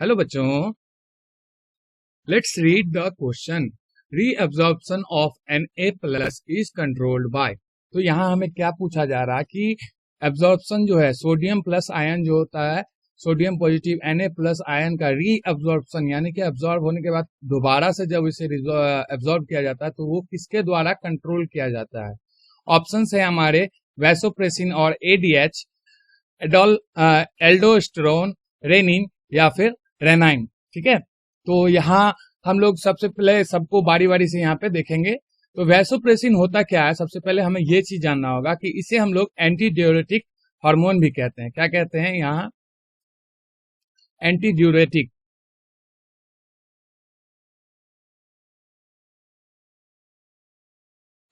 Hello बच्चों, let's read the question. Reabsorption of Na+ is controlled by. तो यहाँ हमें क्या पूछा जा रहा है कि एब्जॉर्प्शन जो है सोडियम प्लस आयन जो होता है, सोडियम पॉजिटिव Na+ आयन का रीअब्जॉर्प्शन यानी कि एब्जॉर्ब होने के बाद दोबारा से जब इसे एब्जॉर्ब किया जाता है तो वो किसके द्वारा कंट्रोल किया जाता है। ऑप्शन है हमारे वैसोप्रेसिन और ADH, एल्डोस्टेरोन, रेनिन या फिर रेनाइन। ठीक है, तो यहाँ हम लोग सबसे पहले सबको बारी बारी से यहाँ पे देखेंगे। तो वैसोप्रेसिन होता क्या है, सबसे पहले हमें ये चीज जानना होगा कि इसे हम लोग एंटी ड्यूरेटिक हार्मोन भी कहते हैं। क्या कहते हैं यहाँ? Anti diuretic.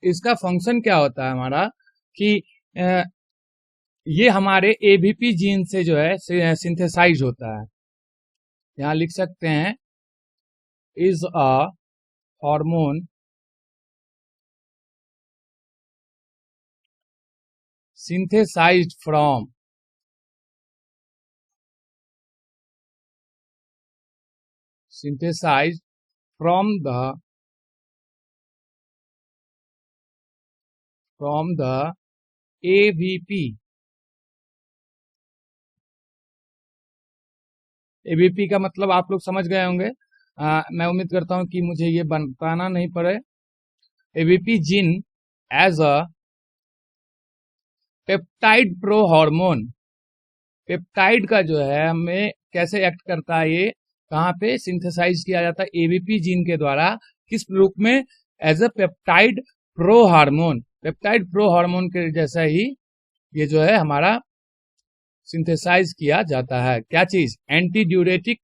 इसका फंक्शन क्या होता है हमारा कि ये हमारे ABP जीन से जो है सिंथेसाइज होता है। यहाँ लिख सकते हैं is a hormone synthesized from the ABP। ABP का मतलब आप लोग समझ गए होंगे। मैं उम्मीद करता हूं कि मुझे ये बताना नहीं पड़े। ABP gene as a peptide pro hormone. Peptide का जो है हमें कैसे एक्ट करता है, ये कहाँ पे सिंथेसाइज किया जाता है? ABP जीन के द्वारा। किस रूप में? As a peptide pro hormone. Peptide pro hormone के जैसा ही ये जो है हमारा सिंथेसाइज किया जाता है। क्या चीज? एंटी ड्यूरेटिक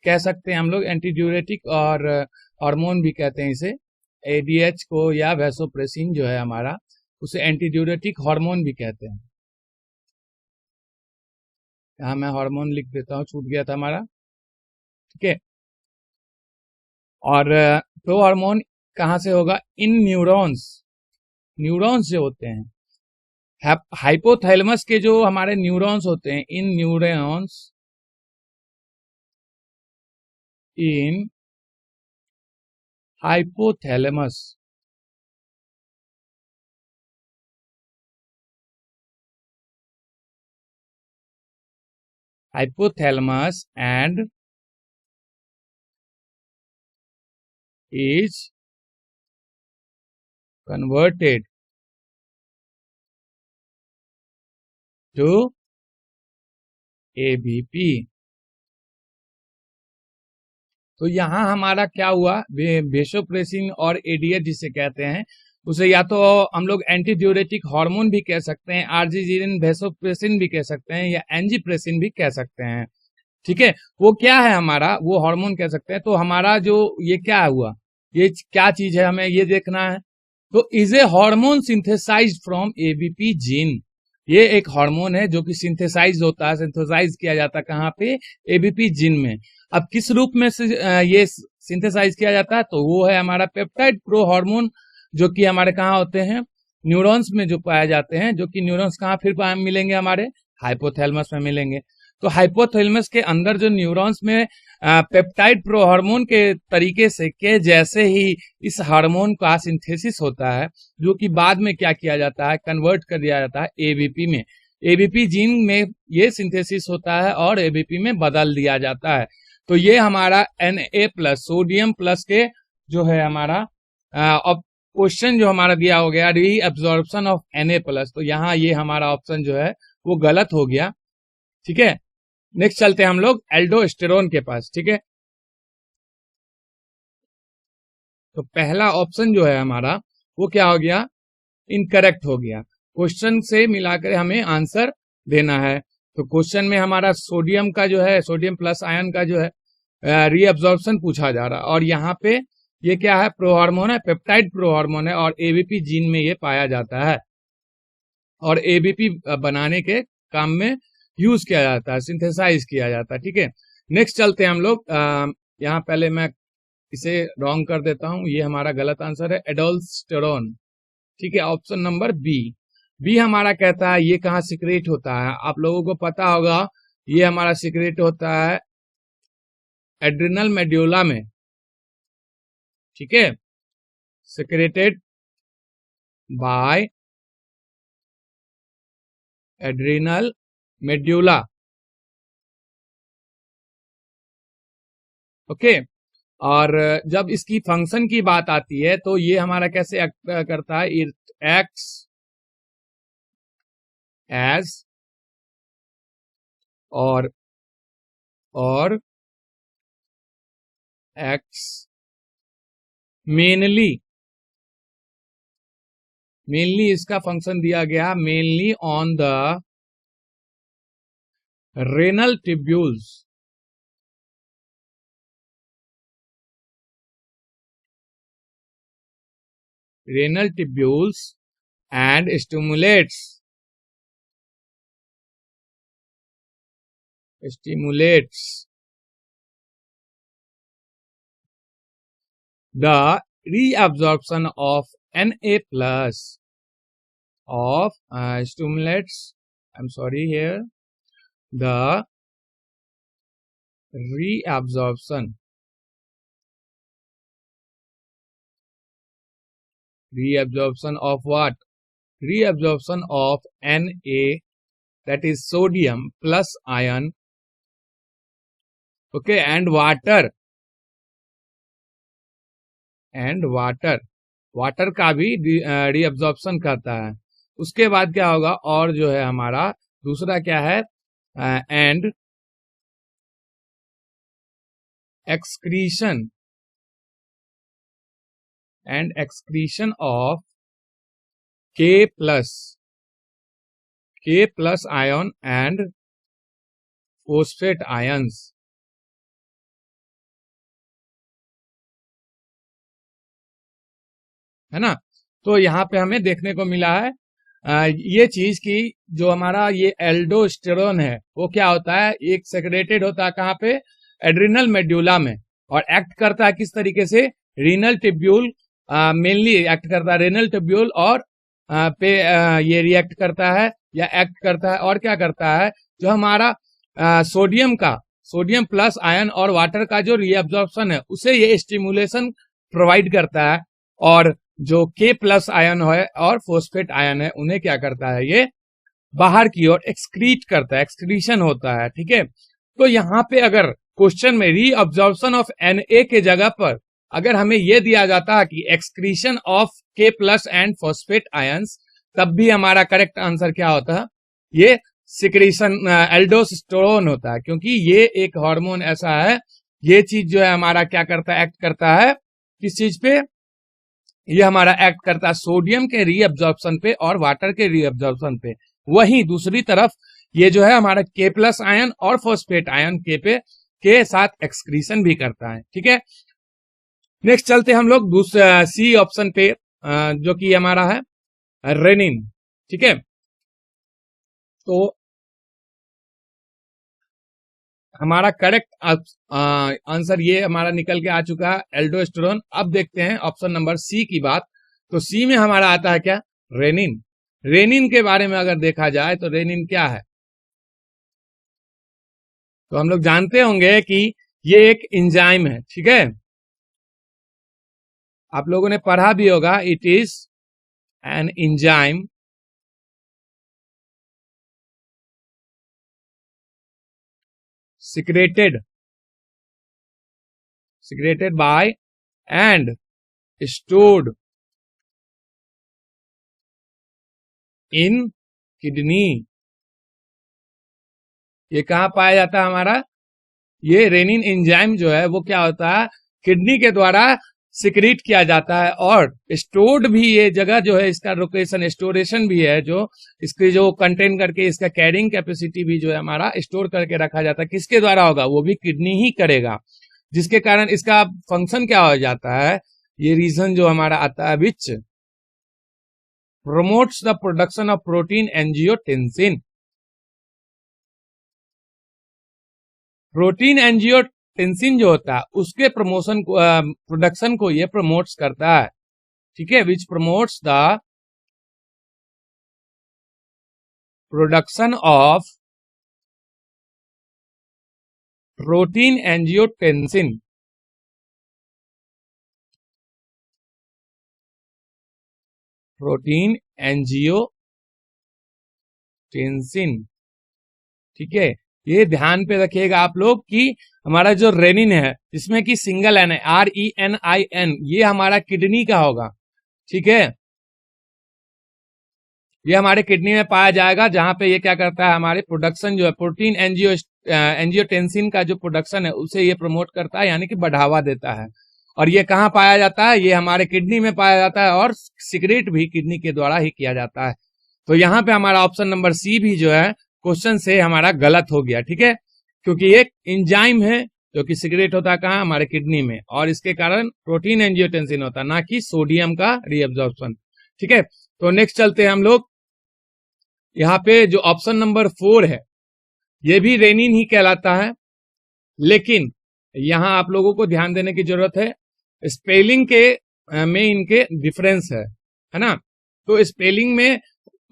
कह सकते हैं हम लोग, एंटी ड्यूरेटिक और हार्मोन भी कहते हैं इसे। ADH को या वैसोप्रेसिन जो है हमारा, उसे एंटी ड्यूरेटिक हार्मोन भी कहते हैं। यहाँ मैं हार्मोन लिख देता हूँ, छूट गया था हमारा। ठीक है, और प्रो हार्मोन कहाँ से होगा? इन न्यूरॉन्स। न्यूरॉन्स जो होते हैं हाइपोथैलेमस के, जो हमारे न्यूरॉन्स होते हैं, इन hypothalamus and is converted to ABP। तो यहाँ हमारा क्या हुआ? वैसोप्रेसिन और ADH जिसे कहते हैं, उसे या तो हम लोग एंटी ड्यूरेटिक हार्मोन भी कह सकते हैं, आर्जिनिन वैसोप्रेसिन भी कह सकते हैं, या एंजिप्रेसिन भी कह सकते हैं। ठीक है, वो क्या है हमारा? वो हार्मोन कह सकते हैं। तो हमारा जो ये क्या हुआ, ये क्या चीज है, हमें ये देखना है। तो is a hormone synthesized from ABP gene. ये एक हार्मोन है जो कि सिंथेसाइज होता है, सिंथेसाइज किया जाता है कहाँ पे? ABP जीन में। अब किस रूप में से ये सिंथेसाइज किया जाता है? तो वो है हमारा पेप्टाइड प्रो हार्मोन, जो कि हमारे कहाँ होते हैं? न्यूरॉन्स में जो पाए जाते हैं, जो कि न्यूरॉन्स कहाँ फिर मिलेंगे? हमारे हाइपोथैलेमस में मिलेंगे। तो हाइपोथैलेमस के अंदर जो न्यूरॉन्स में पेप्टाइड प्रो हार्मोन के तरीके से के जैसे ही इस हार्मोन का सिंथेसिस होता है, जो कि बाद में क्या किया जाता है? कन्वर्ट कर दिया जाता है ABP में। ABP जीन में ये सिंथेसिस होता है और ABP में बदल दिया जाता है। तो ये हमारा Na+ सोडियम प्लस के जो है हमारा अब क्वेश्चन जो हमारा दिया हो गया रीअब्जॉर्प्शन ऑफ Na+, तो यहाँ ये हमारा ऑप्शन जो है वो गलत हो गया। ठीक है, नेक्स्ट चलते हैं हम लोग एल्डोस्टेरोन के पास। ठीक है, तो पहला ऑप्शन जो है हमारा वो क्या हो गया? इनकरेक्ट हो गया। क्वेश्चन से मिलाकर हमें आंसर देना है। तो क्वेश्चन में हमारा सोडियम का जो है, सोडियम प्लस आयन का जो है रीअब्जॉर्प्शन पूछा जा रहा है, और यहाँ पे ये क्या है? प्रो हार्मोन है, पेप्टाइड प्रो हार्मोन है, और ABP जीन में ये पाया जाता है और ABP बनाने के काम में यूज किया जाता है, सिंथेसाइज किया जाता है। ठीक है, नेक्स्ट चलते हैं हम लोग। यहाँ पहले मैं इसे रॉन्ग कर देता हूं, ये हमारा गलत आंसर है एडोल्स्टेरोन। ठीक है, ऑप्शन नंबर बी हमारा कहता है ये कहाँ सिक्रेट होता है? आप लोगों को पता होगा, ये हमारा सिक्रेट होता है एड्रिनल मेड्यूला में, ठीक है, secreted by adrenal medulla, okay. और जब इसकी फंक्शन की बात आती है तो ये हमारा कैसे एक्ट करता है, इट एक्ट्स एज और एक्ट्स मेनली इसका फंक्शन दिया गया mainly on the renal tubules, and stimulates the reabsorption of Na plus of stimulates, I'm sorry here, the reabsorption of what? Reabsorption of Na, that is sodium plus ion, okay, and water water का भी reabsorption करता है। उसके बाद क्या होगा, और जो है हमारा दूसरा क्या है, and excretion of K plus ion and phosphate ions, है ना। तो यहाँ पे हमें देखने को मिला है ये चीज की जो हमारा ये एल्डोस्टेरोन है वो क्या होता है, एक सेक्रेटेड होता है कहाँ पे, एड्रिनल मेड्यूला में, और एक्ट करता है किस तरीके से, रीनल ट्यूब्यूल, मेनली एक्ट करता है रेनल ट्यूब्यूल और पे ये रिएक्ट करता है या एक्ट करता है, और क्या करता है, जो हमारा सोडियम प्लस आयन और वाटर का जो रीअब्जॉर्प्शन है उसे ये स्टिमुलेशन प्रोवाइड करता है, और जो K प्लस आयन है और फोस्फेट आयन है उन्हें क्या करता है, ये बाहर की ओर एक्सक्रीट करता है, एक्सक्रीशन होता है, ठीक है। तो यहाँ पे अगर क्वेश्चन में रीअब्जॉर्प्शन ऑफ Na के जगह पर अगर हमें यह दिया जाता है कि excretion of K plus and phosphate ions, तब भी हमारा करेक्ट आंसर क्या होता है, ये सिक्रीशन एल्डोस्टेरोन होता है, क्योंकि ये एक हार्मोन ऐसा है, ये चीज जो है हमारा क्या करता है, एक्ट करता है किस चीज पे, ये हमारा एक्ट करता है सोडियम के रीअब्जॉर्प्शन पे और वाटर के रीअब्जॉर्प्शन पे। वहीं दूसरी तरफ ये जो है हमारा K प्लस आयन और फोस्फेट आयन के साथ एक्सक्रीशन भी करता है, ठीक है। नेक्स्ट चलते हम लोग दूसरा सी ऑप्शन पे, जो कि हमारा है रेनिन, ठीक है। तो हमारा करेक्ट आंसर ये हमारा निकल के आ चुका है, एल्डोस्टेरोन। अब देखते हैं ऑप्शन नंबर सी की बात। तो सी में हमारा आता है क्या, रेनिन। रेनिन के बारे में अगर देखा जाए तो रेनिन क्या है, तो हम लोग जानते होंगे कि ये एक एंजाइम है, ठीक है, आप लोगों ने पढ़ा भी होगा, it is an enzyme secreted by and stored in kidney। ये कहाँ पाया जाता है हमारा, ये रेनिन एंजाइम जो है वो क्या होता है, किडनी के द्वारा सिक्रीट किया जाता है, और स्टोर्ड भी ये जगह जो है इसका लोकेशन स्टोरेशन भी है, जो इसके जो कंटेन करके इसका कैरिंग कैपेसिटी भी जो है हमारा स्टोर करके रखा जाता है, किसके द्वारा होगा, वो भी किडनी ही करेगा, जिसके कारण इसका फंक्शन क्या हो जाता है, ये रीजन जो हमारा आता है which promotes the production of protein angiotensin. Protein angiotensin जो होता है उसके प्रमोशन को प्रोडक्शन को ये प्रमोट्स करता है, ठीक है, which promotes the production protein angiotensin, protein angiotensin, ठीक है। ये ध्यान पे रखिएगा आप लोग कि हमारा जो रेनिन है, जिसमें कि सिंगल एन है, RENIN, ये हमारा किडनी का होगा, ठीक है। ये हमारे किडनी में पाया जाएगा, जहां पे ये क्या करता है, हमारे प्रोडक्शन जो है प्रोटीन एंजियोटेंसिन का जो प्रोडक्शन है उसे ये प्रमोट करता है, यानी कि बढ़ावा देता है। और ये कहाँ पाया जाता है, ये हमारे किडनी में पाया जाता है और सिक्रेट भी किडनी के द्वारा ही किया जाता है। तो यहाँ पे हमारा ऑप्शन नंबर सी भी जो है क्वेश्चन से हमारा गलत हो गया, ठीक है, क्योंकि एक एंजाइम है जो कि सिक्रेट होता है कहाँ, हमारे किडनी में, और इसके कारण प्रोटीन एंजियोटेंसिन होता है, ना कि सोडियम का रीअब्जॉर्प्शन, ठीक है। तो नेक्स्ट चलते हैं हम लोग, यहाँ पे जो ऑप्शन नंबर 4 है ये भी रेनिन ही कहलाता है, लेकिन यहाँ आप लोगों को ध्यान देने की जरूरत है, स्पेलिंग के में इनके डिफरेंस है ना। तो स्पेलिंग में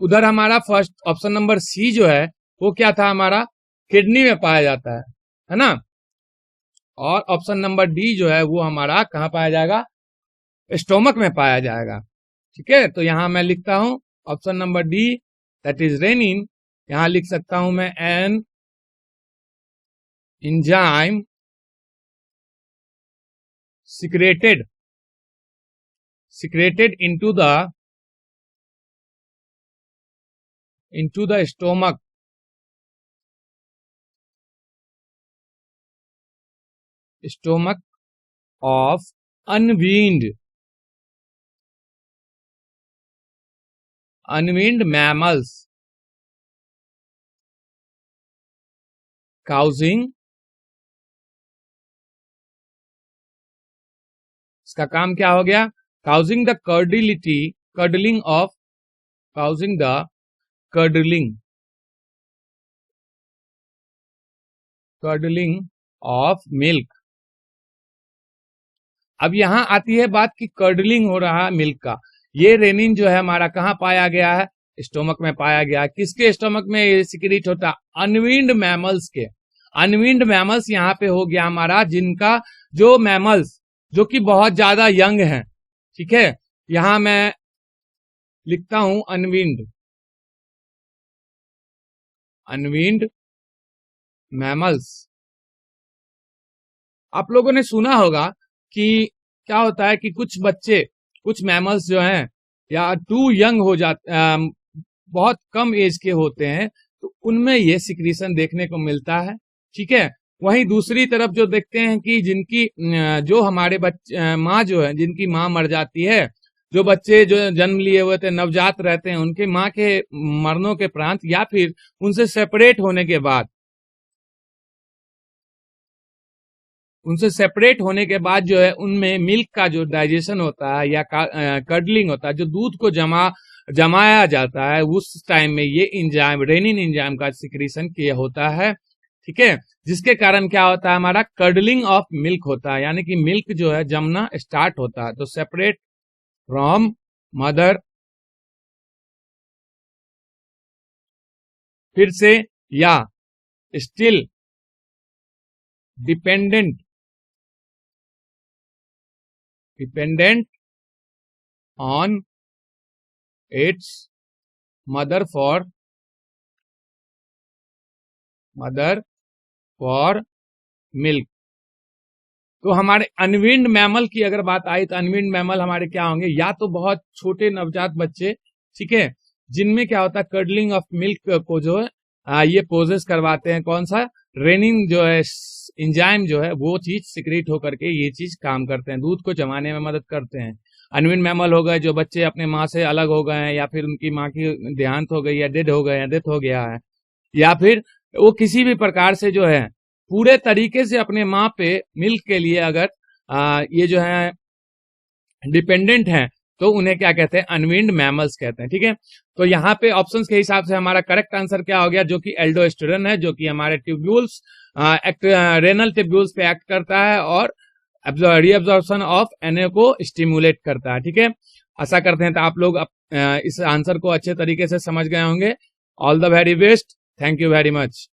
उधर हमारा फर्स्ट ऑप्शन नंबर सी जो है वो क्या था, हमारा किडनी में पाया जाता है ना, और ऑप्शन नंबर डी जो है वो हमारा कहाँ पाया जाएगा, स्टोमक में पाया जाएगा, ठीक है। तो यहां मैं लिखता हूं option number D, that is renin. यहां लिख सकता हूं मैं an enzyme secreted into the stomach of unweaned mammals, causing, इसका काम क्या हो गया, causing the curdling of milk। अब यहां आती है बात कि कर्डलिंग हो रहा है मिल्क का। ये रेनिन जो है हमारा कहाँ पाया गया है, स्टोमक में पाया गया। किसके स्टोमक में ये सिक्रीट होता है, अनवीन्ड मैमल्स के। अनवीन्ड मैमल्स यहाँ पे हो गया हमारा, जिनका जो मैमल्स जो कि बहुत ज्यादा यंग हैं, ठीक है। यहां मैं लिखता हूं अनवीन्ड मैमल्स। आप लोगों ने सुना होगा कि क्या होता है कि कुछ मैमल्स जो हैं या टू यंग हो जाते, बहुत कम एज के होते हैं, तो उनमें ये सिक्रीशन देखने को मिलता है, ठीक है। वहीं दूसरी तरफ जो देखते हैं कि जिनकी जो हमारे बच्चे माँ जो है, जिनकी माँ मर जाती है, जो बच्चे जो जन्म लिए हुए थे नवजात रहते हैं, उनके माँ के मरनों के प्रांत या फिर उनसे सेपरेट होने के बाद जो है उनमें मिल्क का जो डाइजेशन होता है या कर्डलिंग होता है, जो दूध को जमाया जाता है, उस टाइम में ये एंजाइम, रेनिन एंजाइम का सिक्रीशन किया होता है, ठीक है। जिसके कारण क्या होता है, हमारा कर्डलिंग ऑफ मिल्क होता है, यानी कि मिल्क जो है जमना स्टार्ट होता है। तो सेपरेट फ्रॉम मदर, फिर से, या still dependent on it's mother for milk. तो हमारे अनवीन्ड मैमल की अगर बात आई तो अनवीन्ड मैमल हमारे क्या होंगे, या तो बहुत छोटे नवजात बच्चे, ठीक है, जिनमें क्या होता है कर्डलिंग ऑफ मिल्क को जो है ये पोजेस करवाते हैं, कौन सा, रेनिन जो है एंजाइम जो है वो चीज सिक्रीट होकर के ये चीज काम करते हैं, दूध को जमाने में मदद करते हैं। अनवीन्ड मैमल हो गए जो बच्चे अपने माँ से अलग हो गए हैं, या फिर उनकी माँ की देहांत हो गई, या डेथ हो गया है, या फिर वो किसी भी प्रकार से जो है पूरे तरीके से अपने माँ पे मिल्क के लिए अगर ये जो है डिपेंडेंट हैं, तो उन्हें क्या कहते हैं, अनवीन्ड मैमल्स कहते हैं, ठीक है। तो यहाँ पे ऑप्शंस के हिसाब से हमारा करेक्ट आंसर क्या हो गया, जो कि एल्डोस्टेरोन है, जो कि हमारे ट्यूब्यूल्स, रेनल ट्यूब्यूल्स पे एक्ट करता है और रीअब्जॉर्प्शन ऑफ Na को स्टिमुलेट करता है, ठीक है। आशा करते हैं तो आप लोग इस आंसर को अच्छे तरीके से समझ गए होंगे। All the very best, thank you very much.